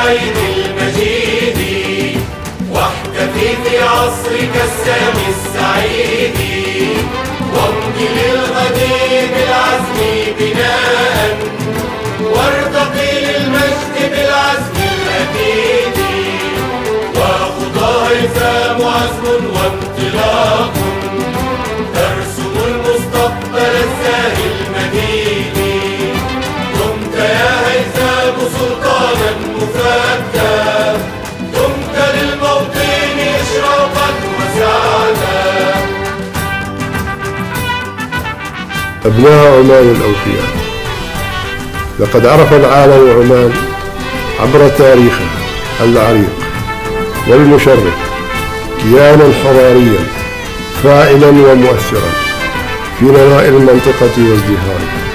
العيد المجيد، واحتفي في عصرك السامي السعيد، وامضي للغد بالعزم بناء، وارتقي للمجد بالعزم الأكيد، وخطى هيثم عزم وانطلاق، ترسم المستقبل الزاهي المجيد. دمت يا هيثم سلطانا مفدى، دمت للموطن إشراقا وسعدا. أبناء عمان الأوفياء، لقد عرف العالم عمان عبر تاريخها العريق والمشرف كيانا حضاريا فاعلا ومؤثرا في نماء المنطقة وازدهارها.